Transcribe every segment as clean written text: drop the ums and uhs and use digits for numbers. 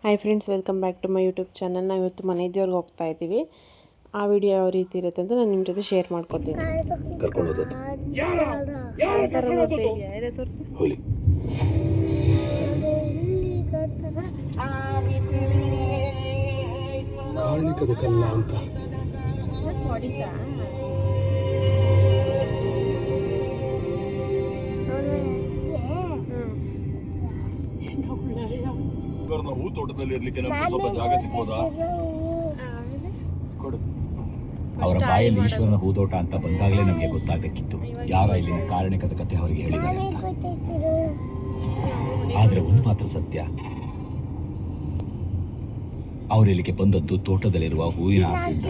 Hi friends, welcome back to my YouTube channel. ನಾವು ಇವತ್ತು ಮನೆ ದೇವ್ರಿಗೆ ಹೋಗ್ತಾ ಇದ್ದೀವಿ. ಆ ವಿಡಿಯೋ ಯಾವ ರೀತಿ ಇರುತ್ತೆ ಅಂತ ನಾನು ನಿಮ್ಮ ಜೊತೆ ಶೇರ್ ಮಾಡ್ಕೊತೀನಿ. ಕಾರಣಿಕದ ಕಲ್ಲ ಅಂತ ಹೂ ತೋಟದಲ್ಲಿ ಇರ್ಲಿಕ್ಕೆ ನಮ್ಗೆ ಸ್ವಲ್ಪ ಜಾಗ ಸಿಗ್ಬೋದಾ? ಅವರ ಬಾಯಲ್ಲಿ ಈಶ್ವರನ ಹೂದೋಟ ಅಂತ ಬಂದಾಗಲೇ ನಮಗೆ ಗೊತ್ತಾಗಬೇಕಿತ್ತು ಯಾರ ಇಲ್ಲಿನ ಕಾರಣಿಕದ ಕಥೆ ಅವರಿಗೆ ಹೇಳಿದ್ದಾರೆ ಅಂತ. ಆದ್ರೆ ಒಂದು ಮಾತ್ರ ಸತ್ಯ, ಅವರು ಇಲ್ಲಿಗೆ ಬಂದದ್ದು ತೋಟದಲ್ಲಿರುವ ಹೂವಿನ ಆಸೆಯಿಂದ.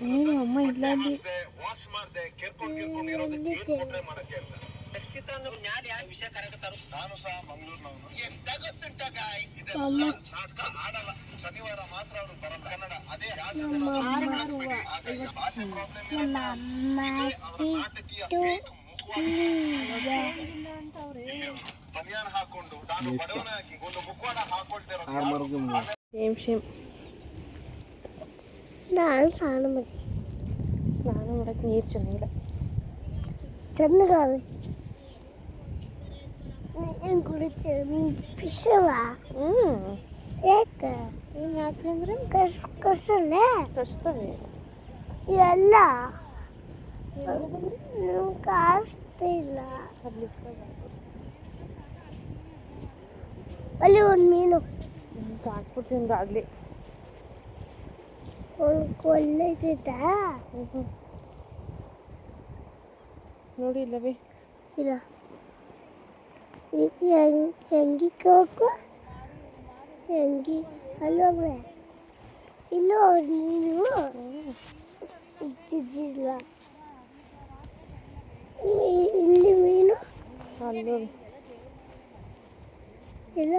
ನೀನು ಅಮ್ಮ ಇಲ್ಲ ಅಲ್ಲಿ. ನಾನು ಸ್ನಾನ ಮಾಡಕ್ಕೆ ನೀರು ಚೆನ್ನಾಗಿಲ್ಲ. ಚಂದಗಾವೆ ನೀನು ಕುಡಿತೀವಿ ಪಿಸವಾ? ಯಾಕೆ ಯಾಕೆಂದ್ರೆ ಕಸಲೆ ಕಷ್ಟವೇ ಎಲ್ಲ ಕಾಸ್ತಿಲ್ಲ. ಅಲ್ಲಿ ಒಂದು ಮೀನು ಹಾಕ್ಬಿಡ್ತೀನಿ ಆಗಲಿ. ಕೊಲ್ಲೈತಿದ್ದ ನೋಡಿ ಇಲ್ಲವೇ ಇಲ್ಲ. ಹೆಂಗಿ ಹೋಗು ಹೆಂಗಿ ಅಲ್ಲೋಗ್ರೆ ಇಲ್ಲೋ ನೀನು ಇದ್ದಿದ್ದಿಲ್ಲ. ಇಲ್ಲಿ ಮೀನು ಅಲ್ಲೋ ಇಲ್ಲ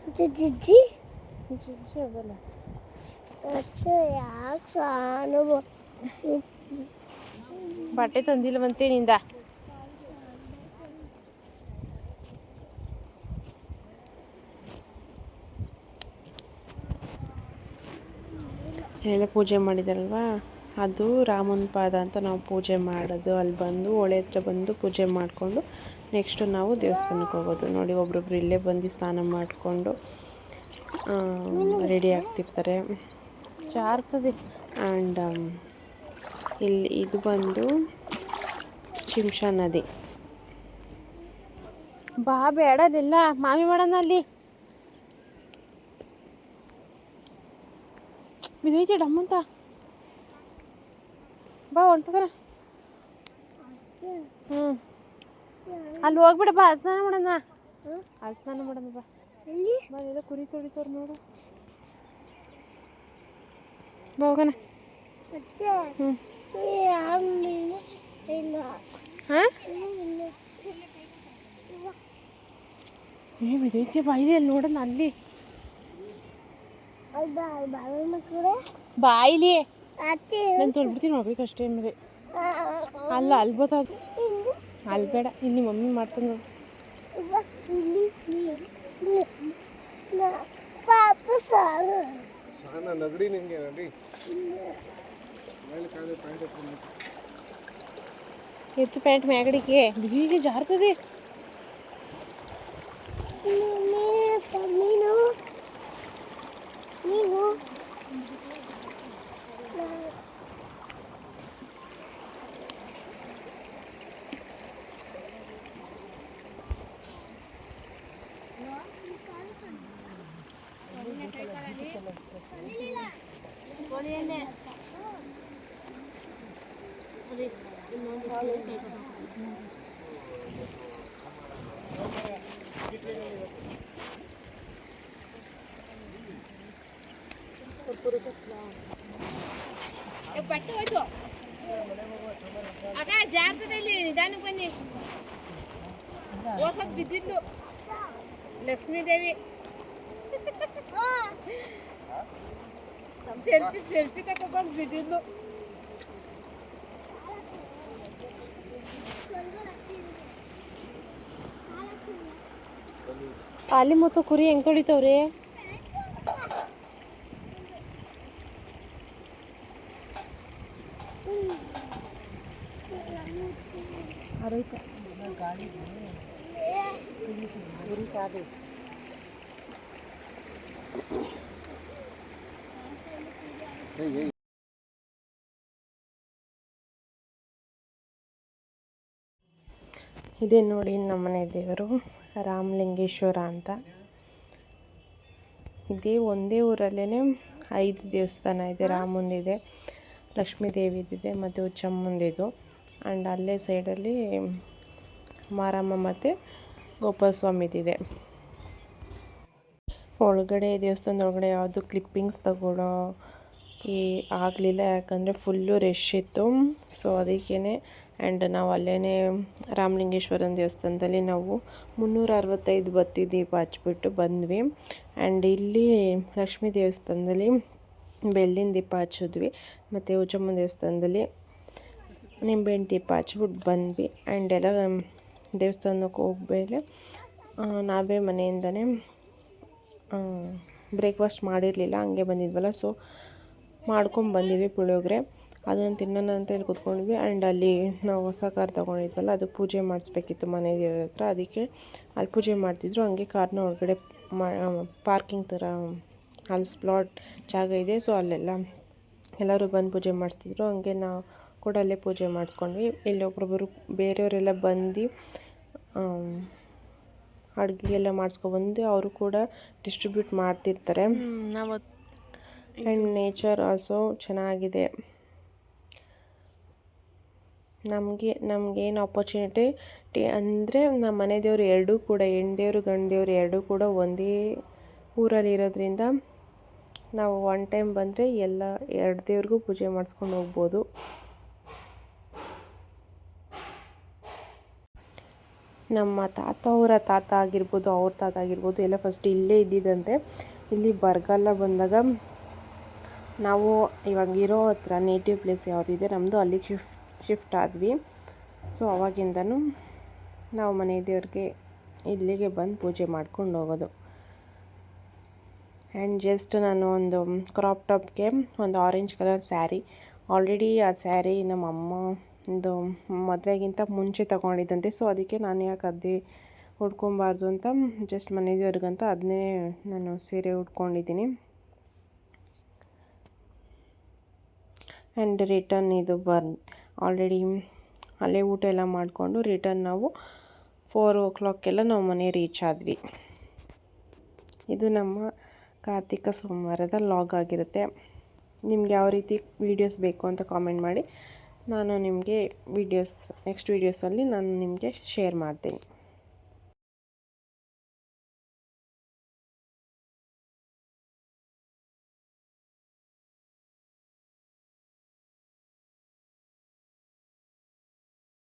ಮತ್ತೆ ಜಿಜ್ಜಿ ಅದಲ್ಲ. ಮತ್ತೆ ಯಾಕೆ ಸಾನು ಬಟ್ಟೆ ತಂದಿಲ್ಲವಂತೆ ನಿಂದ. ಎಲ್ಲ ಪೂಜೆ ಮಾಡಿದಾರಲ್ವಾ, ಅದು ರಾಮನ ಪಾದ ಅಂತ ನಾವು ಪೂಜೆ ಮಾಡೋದು. ಅಲ್ಲಿ ಬಂದು ಹೊಳೆ ಹತ್ರ ಬಂದು ಪೂಜೆ ಮಾಡಿಕೊಂಡು ನೆಕ್ಸ್ಟು ನಾವು ದೇವಸ್ಥಾನಕ್ಕೆ ಹೋಗೋದು. ನೋಡಿ, ಒಬ್ರೊಬ್ರು ಇಲ್ಲೇ ಬಂದು ಸ್ನಾನ ಮಾಡಿಕೊಂಡು ರೆಡಿ ಆಗ್ತಿರ್ತಾರೆ. ಜಾರ್ತದೆ. ಆ್ಯಂಡ್ ಇಲ್ಲಿ ಇದು ಬಂದು ಶಿಂಷಾ ನದಿ. ಬಾ ಬೇಡಲಿಲ್ಲ ಮಾಮಿ ಮಾಡೋಣ ಅಲ್ಲಿ ಬಿದ್ದೈತಿ ಡಮ್ಮಂತ. ಬಾ ಹೊಂಟೋಗರ. ಅಲ್ಲಿ ಹೋಗ್ಬಿಡ. ಬಾ ಸ್ನಾನ ಮಾಡೋಣ. ಸ್ನಾನ ಮಾಡೋಣ ಬಾ. ಎಲ್ಲ ಕುರಿ ತೊಳಿತವ್ರು ನೋಡು. ಬಾ ಹೋಗೋಣ. ಬಿದ್ದೈತಿ ಬಾಯಿಲಿ. ಅಲ್ಲಿ ನೋಡೋಣ ಅಲ್ಲಿ ಬಾಯಿಲಿ ನಾನು ತೊಳ್ಬಿಡ್ತೀನಿ. ಹೋಗ್ಬೇಕಷ್ಟೇ ಮೇಲೆ. ಅಲ್ಲ ಅಲ್ಲಿ ಬೋತಾಗ ಅಲ್ಲಿ ಬೇಡ. ಇಲ್ಲಿ ಮಮ್ಮಿ ಮಾಡ್ತಾನೆ ನೋಡು. ಎತ್ತು ಪ್ಯಾಂಟ್ ಮ್ಯಾಗಡಿಗೆ ಬಿದಿಗೆ ಜಾರ್ತದೆ. ನೀನು ಬಟ್ಟೆ ಹೋಯ್ತು ಆಗ ಜಾರ್ತದಲ್ಲಿ ನಿಧಾನಕ್ಕೆ ಬನ್ನಿ ಹೋಗೋದು ಬಿದ್ದಿದ್ಲು ಲಕ್ಷ್ಮೀದೇವಿ ಸೆಲ್ಫಿ ತಗೋಗಿ ಬಿದ್ದಿದ್ಲು ಅಲ್ಲಿ ಮತ್ತು ಕುರಿ ಹೆಂಗೆ ತೊಳಿತಾವ್ರಿ? ಇದೇ ನೋಡಿ ನಮ್ಮನೆ ದೇವರು ರಾಮಲಿಂಗೇಶ್ವರ ಅಂತ. ಇದೇ ಒಂದೇ ಊರಲ್ಲೇ 5 ದೇವಸ್ಥಾನ ಇದೆ. ರಾಮಂದಿದೆ, ಲಕ್ಷ್ಮೀ ದೇವಿದಿದೆ ಮತ್ತು ಉಚ್ಚಮ್ಮಂದಿದು. ಆ್ಯಂಡ್ ಅಲ್ಲೇ ಸೈಡಲ್ಲಿ ಮಾರಮ್ಮ ಮತ್ತು ಗೋಪಾಲ ಸ್ವಾಮಿದಿದೆ. ಒಳಗಡೆ ದೇವಸ್ಥಾನದ ಒಳಗಡೆ ಯಾವುದು ಕ್ಲಿಪ್ಪಿಂಗ್ಸ್ ತಗೊಳ್ಳೋ ಆಗಲಿಲ್ಲ, ಯಾಕಂದರೆ ಫುಲ್ಲು ರಶ್ ಇತ್ತು. ಸೊ ಅದಕ್ಕೇ ಆ್ಯಂಡ್ ನಾವು ಅಲ್ಲೇ ರಾಮಲಿಂಗೇಶ್ವರನ ದೇವಸ್ಥಾನದಲ್ಲಿ ನಾವು 365 ಬತ್ತಿ ದೀಪ ಹಚ್ಬಿಟ್ಟು ಬಂದ್ವಿ. ಆ್ಯಂಡ್ ಇಲ್ಲಿ ಲಕ್ಷ್ಮೀ ದೇವಸ್ಥಾನದಲ್ಲಿ ಬೆಳ್ಳಿನ ದೀಪ ಹಚ್ಚಿದ್ವಿ, ಮತ್ತು ಉಚ್ಚಮ್ಮನ ದೇವಸ್ಥಾನದಲ್ಲಿ ನಿಂಬೆಹಣ್ಣು ದೀಪ ಹಚ್ಬಿಟ್ಟು ಬಂದ್ವಿ. ಆ್ಯಂಡ್ ಎಲ್ಲ ದೇವಸ್ಥಾನಕ್ಕೆ ಹೋಗ್ಮೇಲೆ ನಾವೇ ಮನೆಯಿಂದನೇ ಬ್ರೇಕ್ಫಾಸ್ಟ್ ಮಾಡಿರಲಿಲ್ಲ, ಹಂಗೆ ಬಂದಿದ್ವಲ್ಲ. ಸೊ ಮಾಡ್ಕೊಂಬಂದಿದ್ವಿ ಪುಳಿಯೋಗರೆ, ಅದನ್ನು ತಿನ್ನೋಣ ಅಂತ ಹೇಳಿ ಕೂತ್ಕೊಂಡ್ವಿ. ಆ್ಯಂಡ್ ಅಲ್ಲಿ ನಾವು ಹೊಸ ಕಾರ್ ತೊಗೊಂಡಿದ್ವಲ್ಲ, ಅದು ಪೂಜೆ ಮಾಡಿಸ್ಬೇಕಿತ್ತು ಮನೆ ದೇವ್ರ ಹತ್ರ. ಅದಕ್ಕೆ ಅಲ್ಲಿ ಪೂಜೆ ಮಾಡ್ತಿದ್ರು. ಹಂಗೆ ಕಾರ್ನ ಒಳಗಡೆ ಪಾರ್ಕಿಂಗ್ ಥರ ಅಲ್ಲಿ ಸ್ಲಾಟ್ ಜಾಗ ಇದೆ. ಸೊ ಅಲ್ಲೆಲ್ಲ ಎಲ್ಲರೂ ಬಂದು ಪೂಜೆ ಮಾಡಿಸ್ತಿದ್ರು. ಹಂಗೆ ನಾವು ಕೂಡ ಅಲ್ಲೇ ಪೂಜೆ ಮಾಡಿಸ್ಕೊಂಡ್ವಿ. ಇಲ್ಲಿ ಒಬ್ಬೊಬ್ಬರು ಬೇರೆಯವರೆಲ್ಲ ಬಂದು ಅಡುಗೆ ಎಲ್ಲ ಮಾಡಿಸ್ಕೊಬಂದು ಅವರು ಕೂಡ ಡಿಸ್ಟ್ರಿಬ್ಯೂಟ್ ಮಾಡ್ತಿರ್ತಾರೆ. ಆ್ಯಂಡ್ ನೇಚರ್ ಆಲ್ಸೋ ಚೆನ್ನಾಗಿದೆ. ನಮಗೇನು ಆಪರ್ಚುನಿಟಿ ಅಂದರೆ ನಮ್ಮ ಮನೆ ದೇವರು ಎರಡೂ ಕೂಡ, ಹೆಣ್ಣು ದೇವರು ಗಂಡು ದೇವರು ಎರಡೂ ಕೂಡ ಒಂದೇ ಊರಲ್ಲಿ ಇರೋದ್ರಿಂದ ನಾವು ಒನ್ ಟೈಮ್ ಬಂದರೆ ಎಲ್ಲ 2 ದೇವ್ರಿಗೂ ಪೂಜೆ ಮಾಡಿಸ್ಕೊಂಡು ಹೋಗ್ಬೋದು. ನಮ್ಮ ಅವರ ತಾತ ಆಗಿರ್ಬೋದು, ಅವ್ರ ತಾತ ಆಗಿರ್ಬೋದು, ಎಲ್ಲ ಫಸ್ಟ್ ಇಲ್ಲೇ ಇದ್ದಿದ್ದಂತೆ. ಇಲ್ಲಿ ಬರಗಾಲ ಬಂದಾಗ ನಾವು ಇವಾಗಿರೋ ಹತ್ರ ನೇಟಿವ್ ಪ್ಲೇಸ್ ಯಾವುದಿದೆ ನಮ್ಮದು, ಅಲ್ಲಿಗೆ ಶಿಫ್ಟ್ ಆದ್ವಿ. ಸೊ ಅವಾಗಿಂದನೂ ನಾವು ಮನೆ ದೇವ್ರಿಗೆ ಇಲ್ಲಿಗೆ ಬಂದು ಪೂಜೆ ಮಾಡ್ಕೊಂಡು ಹೋಗೋದು. ಆ್ಯಂಡ್ ಜಸ್ಟ್ ನಾನು ಒಂದು ಕ್ರಾಪ್ ಟಾಪ್ಗೆ ಒಂದು ಆರೆಂಜ್ ಕಲರ್ ಸ್ಯಾರಿ, ಆಲ್ರೆಡಿ ಆ ಸ್ಯಾರಿ ನಮ್ಮ ಅಮ್ಮ ಒಂದು ಮದುವೆಗಿಂತ ಮುಂಚೆ ತೊಗೊಂಡಿದ್ದಂತೆ. ಸೊ ಅದಕ್ಕೆ ನಾನು ಯಾಕೆ ಅದೇ ಉಟ್ಕೊಬಾರ್ದು ಅಂತ ಜಸ್ಟ್ ಮನೆ ದೇವ್ರಿಗಂತ ಅದನ್ನೇ ನಾನು ಸೀರೆ ಉಟ್ಕೊಂಡಿದ್ದೀನಿ. ಆ್ಯಂಡ್ ರಿಟರ್ನ್ ಇದು ಆಲ್ರೆಡಿ ಅಲ್ಲೇ ಊಟ ಎಲ್ಲ ಮಾಡಿಕೊಂಡು ರಿಟರ್ನ್ ನಾವು 4 o'clock ನಾವು ಮನೆ ರೀಚ್ ಆದ್ವಿ. ಇದು ನಮ್ಮ ಕಾರ್ತಿಕ ಸೋಮವಾರದ ಲಾಗ್ ಆಗಿರುತ್ತೆ. ನಿಮ್ಗೆ ಯಾವ ರೀತಿ ವೀಡಿಯೋಸ್ ಬೇಕು ಅಂತ ಕಾಮೆಂಟ್ ಮಾಡಿ, ನಾನು ನಿಮಗೆ ನೆಕ್ಸ್ಟ್ ವೀಡಿಯೋಸಲ್ಲಿ ನಾನು ನಿಮಗೆ ಶೇರ್ ಮಾಡ್ತೀನಿ.